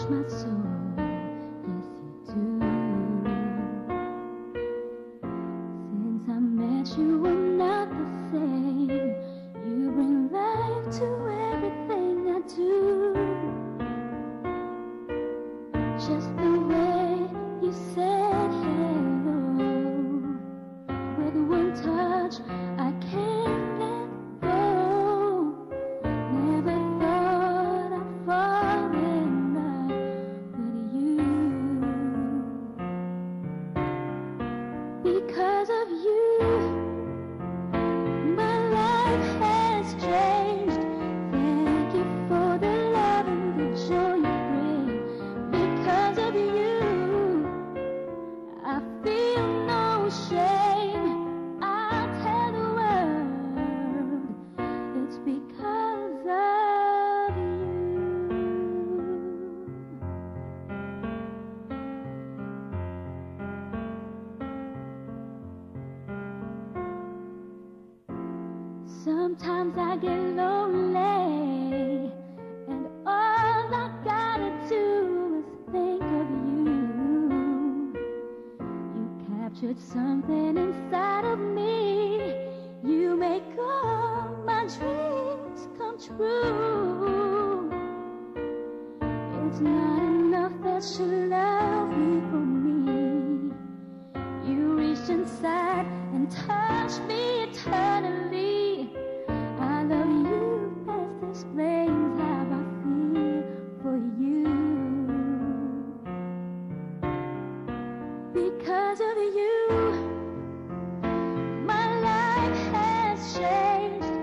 touch my soul. Yes, you do. Since I met you, I'm not the same. You bring life to everything I do. Just the way you said hello, with one touch I can't let go. Never thought I'd fall in love with you. Because of you, my life has changed. Thank you for the love and the joy you bring. Because of you, I feel no shame. I'll tell the world it's because of you. Sometimes I get lonely, and all I gotta do is think of you. You captured something inside of me. You make all my dreams come true. It's not enough that you love me for me. You reached inside and touched me eternally. I love you, best explains how I feel for you. Because of you, my life has changed.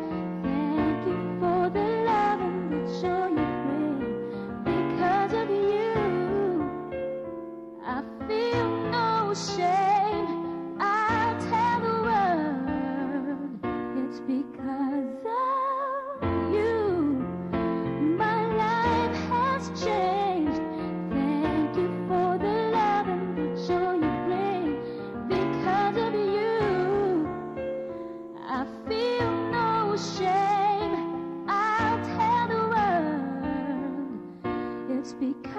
Thank you for the love and the joy you bring. Because of you, I feel no shame. I'll tell the world it's because of you. My life has changed. Thank you for the love and the joy you bring. Because of you, I feel no shame. I'll tell the world it's because